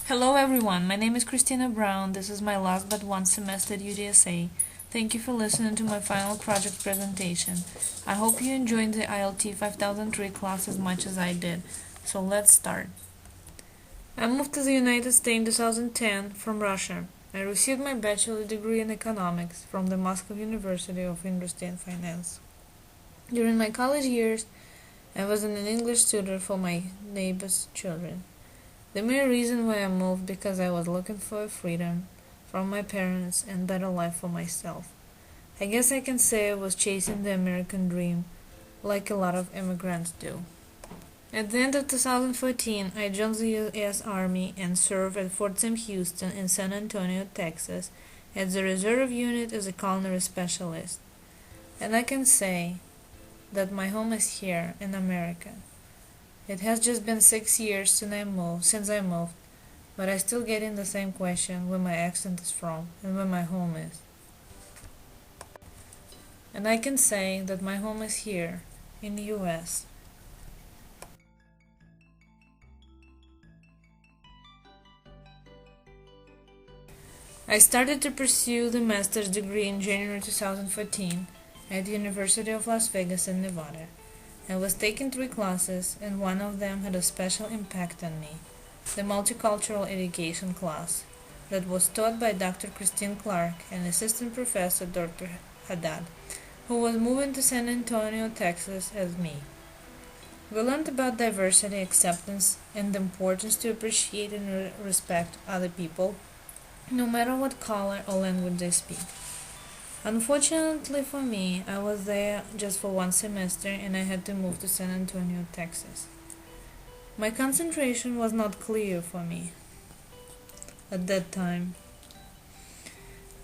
Hello everyone, my name is Kristina Brown. This is my last but one semester at UTSA. Thank you for listening to my final project presentation. I hope you enjoyed the ILT 5003 class as much as I did. So let's start. I moved to the United States in 2010 from Russia. I received my bachelor degree in economics from the Moscow University of Industry and Finance. During my college years, I was an English tutor for my neighbor's children. The main reason why I moved because I was looking for freedom from my parents and better life for myself. I guess I can say I was chasing the American dream, like a lot of immigrants do. At the end of 2014, I joined the U.S. Army and served at Fort Sam Houston in San Antonio, Texas, as the reserve unit as a culinary specialist. And I can say that my home is here in America. It has just been 6 years since I moved, but I still getting the same question where my accent is from and where my home is. And I can say that my home is here, in the US. I started to pursue the master's degree in January 2014 at the University of Las Vegas in Nevada. I was taking 3 classes, and one of them had a special impact on me, the multicultural education class, that was taught by Dr. Kristina Clark and assistant professor Dr. Haddad, who was moving to San Antonio, Texas as me. We learned about diversity, acceptance, and the importance to appreciate and respect other people, no matter what color or language they speak. Unfortunately for me, I was there just for 1 semester and I had to move to San Antonio, Texas. My concentration was not clear for me at that time.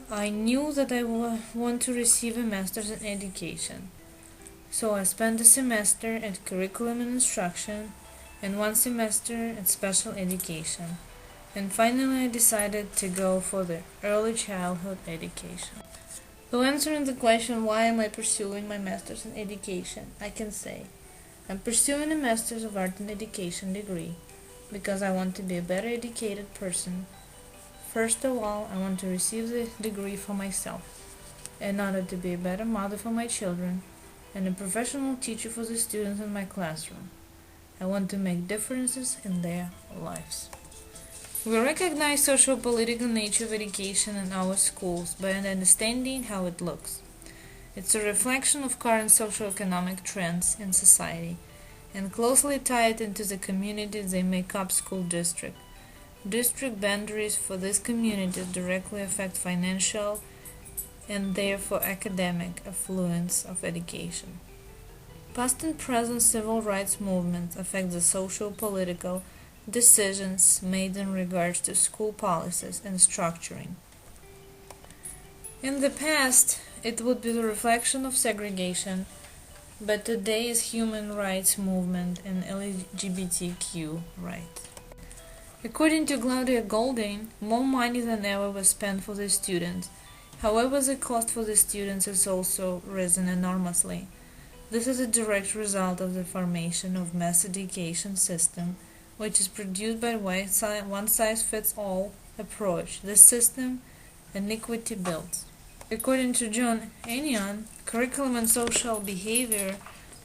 I knew that I want to receive a master's in education. So I spent a semester at curriculum and instruction and 1 semester at special education. And finally I decided to go for the early childhood education. So answering the question, why am I pursuing my master's in education, I can say, I'm pursuing a master's of art in education degree because I want to be a better educated person. First of all, I want to receive the degree for myself, in order to be a better mother for my children and a professional teacher for the students in my classroom. I want to make differences in their lives. We recognize socio-political nature of education in our schools by understanding how it looks. It's a reflection of current socio-economic trends in society and closely tied into the communities they make up school district. District boundaries for these communities directly affect financial and therefore academic affluence of education. Past and present civil rights movements affect the socio-political decisions made in regards to school policies and structuring. In the past, it would be the reflection of segregation, but today is human rights movement and LGBTQ rights. According to Claudia Golding, more money than ever was spent for the students. However, the cost for the students has also risen enormously. This is a direct result of the formation of mass education system, which is produced by one-size-fits-all approach. This system inequity builds. According to John Anion, curriculum and social behavior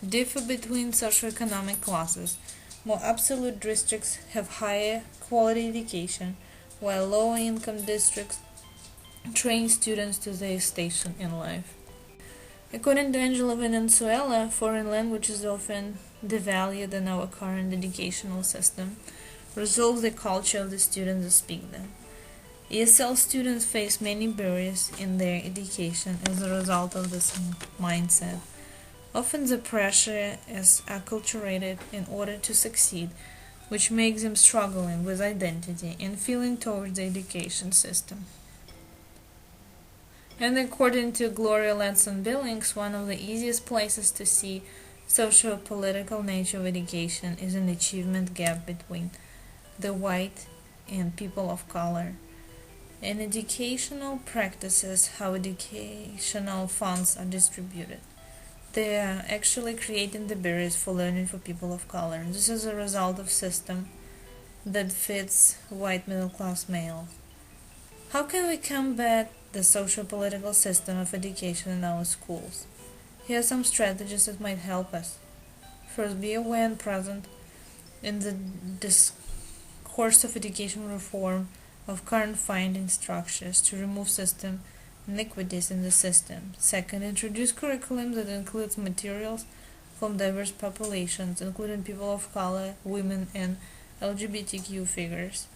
differ between socioeconomic classes. More absolute districts have higher quality education, while lower-income districts train students to their station in life. According to Angela Valenzuela, foreign languages often devalued in our current educational system, resolve the culture of the students who speak them. ESL students face many barriers in their education as a result of this mindset. Often the pressure is acculturated in order to succeed, which makes them struggling with identity and feeling towards the education system. And according to Gloria Ladson-Billings, one of the easiest places to see socio-political nature of education is an achievement gap between the white and people of color. In educational practices, how educational funds are distributed. They are actually creating the barriers for learning for people of color. This is a result of system that fits white middle-class males. How can we combat the social-political system of education in our schools? Here are some strategies that might help us. First, be aware and present in the discourse of education reform of current finding structures to remove system iniquities in the system. Second, introduce curriculum that includes materials from diverse populations, including people of color, women, and LGBTQ figures.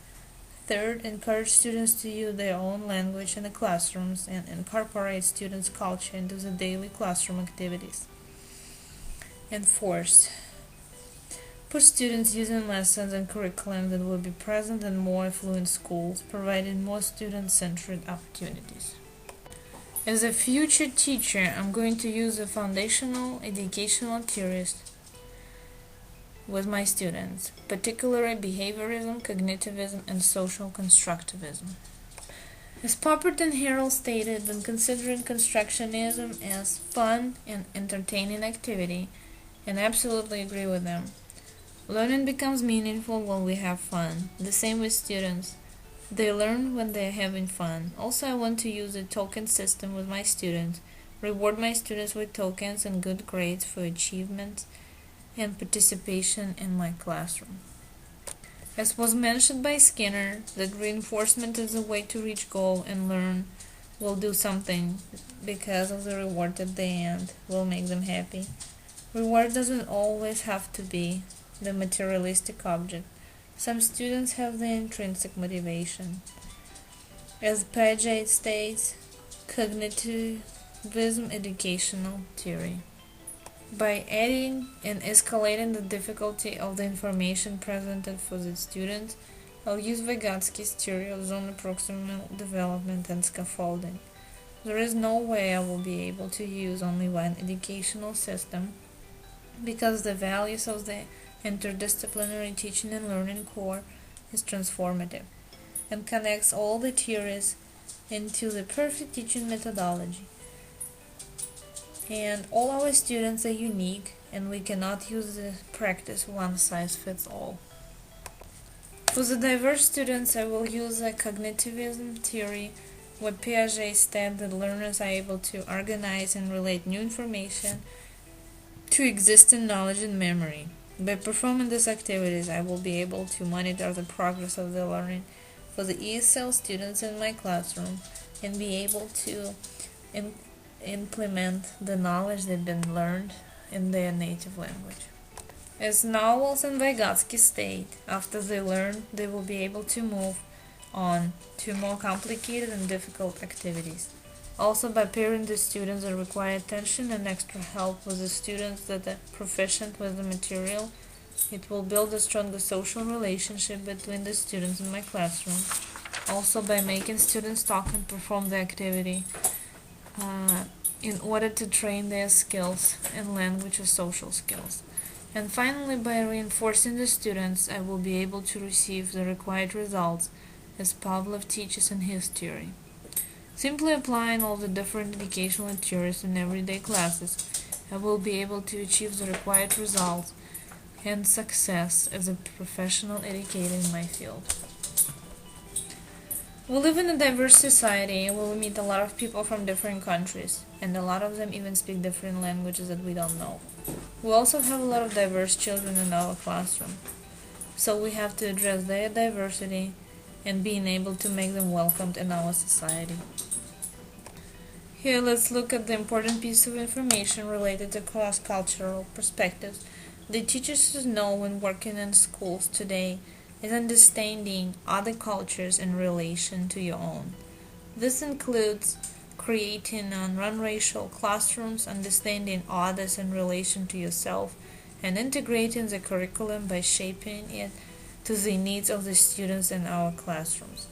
Third, encourage students to use their own language in the classrooms and incorporate students' culture into the daily classroom activities. And fourth, put students using lessons and curriculum that will be present in more affluent schools, providing more student-centered opportunities. As a future teacher, I'm going to use the foundational educational theories with my students, particularly behaviorism, cognitivism, and social constructivism. As Poppert and Harrell stated, when considering constructionism as fun and entertaining activity, and I absolutely agree with them. Learning becomes meaningful when we have fun. The same with students. They learn when they're having fun. Also, I want to use a token system with my students, reward my students with tokens and good grades for achievements and participation in my classroom. As was mentioned by Skinner, that reinforcement is a way to reach goal and learn will do something because of the reward at the end will make them happy. Reward doesn't always have to be the materialistic object. Some students have the intrinsic motivation. As Piaget states, cognitivism educational theory. By adding and escalating the difficulty of the information presented for the students, I'll use Vygotsky's theory of zone proximal development and scaffolding. There is no way I will be able to use only one educational system because the values of the interdisciplinary teaching and learning core is transformative and connects all the theories into the perfect teaching methodology. And all our students are unique, and we cannot use the practice one size fits all. For the diverse students, I will use a cognitivism theory where Piaget stated that learners are able to organize and relate new information to existing knowledge and memory. By performing these activities, I will be able to monitor the progress of the learning for the ESL students in my classroom and be able to implement the knowledge they've been learned in their native language. As Knowles and Vygotsky state, after they learn, they will be able to move on to more complicated and difficult activities. Also, by pairing the students that require attention and extra help with the students that are proficient with the material, it will build a stronger social relationship between the students in my classroom. Also, by making students talk and perform the activity, in order to train their skills in language or social skills. And finally, by reinforcing the students, I will be able to receive the required results as Pavlov teaches in his theory. Simply applying all the different educational theories in everyday classes, I will be able to achieve the required results and success as a professional educator in my field. We live in a diverse society where we meet a lot of people from different countries, and a lot of them even speak different languages that we don't know. We also have a lot of diverse children in our classroom, so we have to address their diversity and being able to make them welcomed in our society. Here, let's look at the important piece of information related to cross-cultural perspectives the teachers should know when working in schools today is understanding other cultures in relation to your own. This includes creating non-racial classrooms, understanding others in relation to yourself, and integrating the curriculum by shaping it to the needs of the students in our classrooms.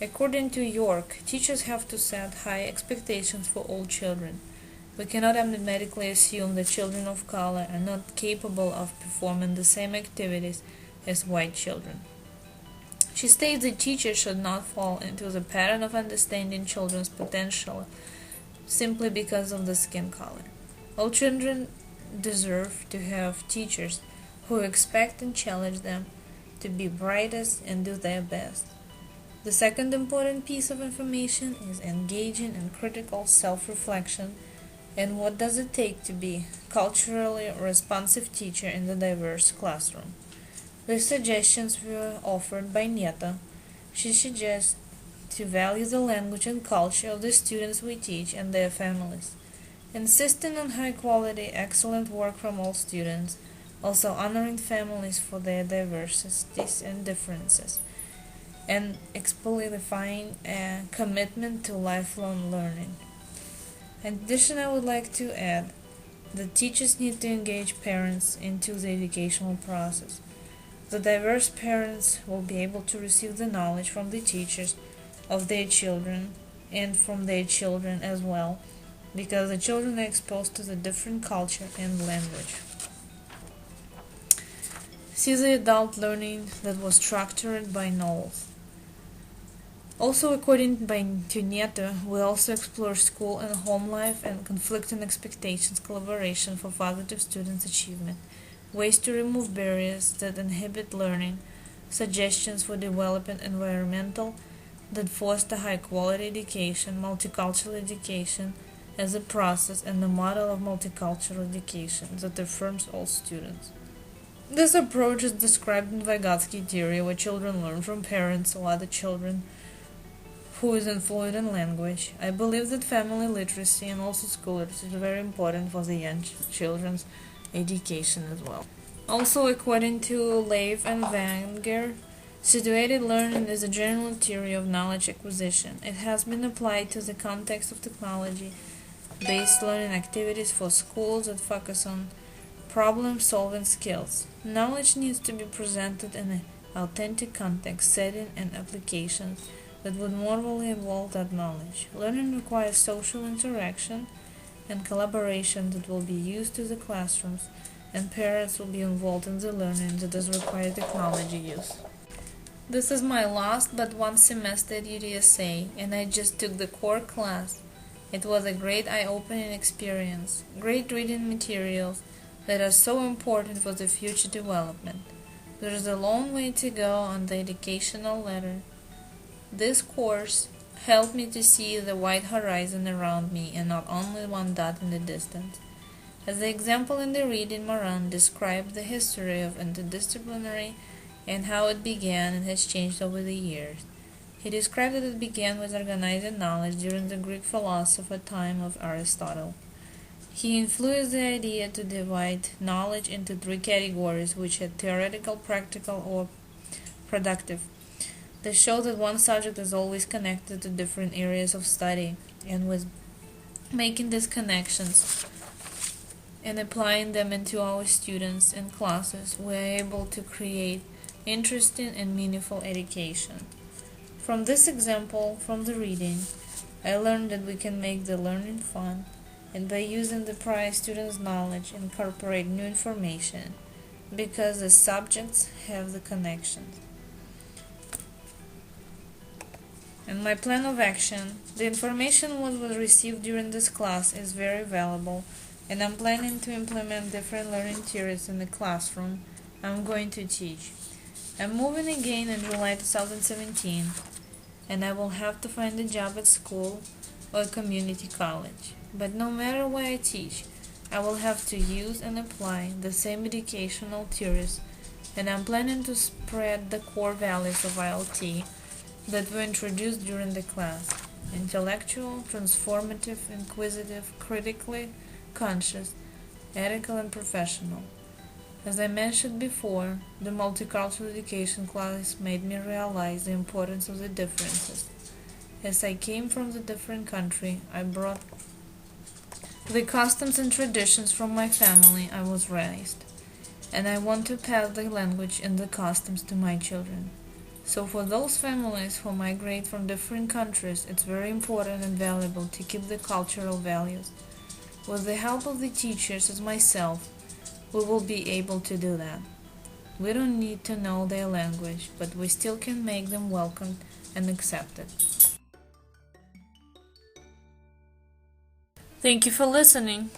According to York, teachers have to set high expectations for all children. We cannot automatically assume that children of color are not capable of performing the same activities as white children. She states that teachers should not fall into the pattern of understanding children's potential simply because of the skin color. All children deserve to have teachers who respect and challenge them, to be brightest and do their best. The second important piece of information is engaging in critical self-reflection and what does it take to be culturally responsive teacher in the diverse classroom. The suggestions were offered by Neta. She suggests to value the language and culture of the students we teach and their families, insisting on high-quality, excellent work from all students, also honoring families for their diversities and differences, and exemplifying a commitment to lifelong learning. In addition, I would like to add that teachers need to engage parents into the educational process. The diverse parents will be able to receive the knowledge from the teachers of their children and from their children as well, because the children are exposed to the different culture and language. See the adult learning that was structured by Knowles. Also, according to Neta, we also explore school and home life and conflicting expectations collaboration for positive students' achievement, ways to remove barriers that inhibit learning, suggestions for developing environmental that foster high-quality education, multicultural education as a process, and the model of multicultural education that affirms all students. This approach is described in Vygotsky theory, where children learn from parents or other children who is fluent in language. I believe that family literacy and also school literacy is very important for the young children's education as well. Also, according to Leif and Wenger, situated learning is a general theory of knowledge acquisition. It has been applied to the context of technology-based learning activities for schools that focus on problem-solving skills. Knowledge needs to be presented in an authentic context, setting, and applications that would normally involve that knowledge. Learning requires social interaction and collaboration that will be used to the classrooms, and parents will be involved in the learning that does require technology use. This is my last but one semester at UTSA, and I just took the core class. It was a great eye-opening experience, great reading materials that are so important for the future development. There is a long way to go on the educational ladder. This course helped me to see the wide horizon around me and not only one dot in the distance. As the example in the reading, Moran described the history of interdisciplinary and how it began and has changed over the years. He described that it began with organizing knowledge during the Greek philosopher time of Aristotle. He influenced the idea to divide knowledge into three categories, which are theoretical, practical, or productive. They show that one subject is always connected to different areas of study, and with making these connections and applying them into our students and classes, we are able to create interesting and meaningful education. From this example, from the reading, I learned that we can make the learning fun, and by using the prior students' knowledge, incorporate new information, because the subjects have the connections. And my plan of action, the information what was received during this class is very valuable, and I'm planning to implement different learning theories in the classroom I'm going to teach. I'm moving again in July 2017, and I will have to find a job at school or a community college. But no matter where I teach, I will have to use and apply the same educational theories, and I'm planning to spread the core values of ILT that were introduced during the class: intellectual, transformative, inquisitive, critically conscious, ethical, and professional. As I mentioned before, the multicultural education class made me realize the importance of the differences. As I came from the different country, I brought the customs and traditions from my family I was raised, and I want to pass the language and the customs to my children. So for those families who migrate from different countries, it's very important and valuable to keep the cultural values. With the help of the teachers as myself, we will be able to do that. We don't need to know their language, but we still can make them welcomed and accepted. Thank you for listening.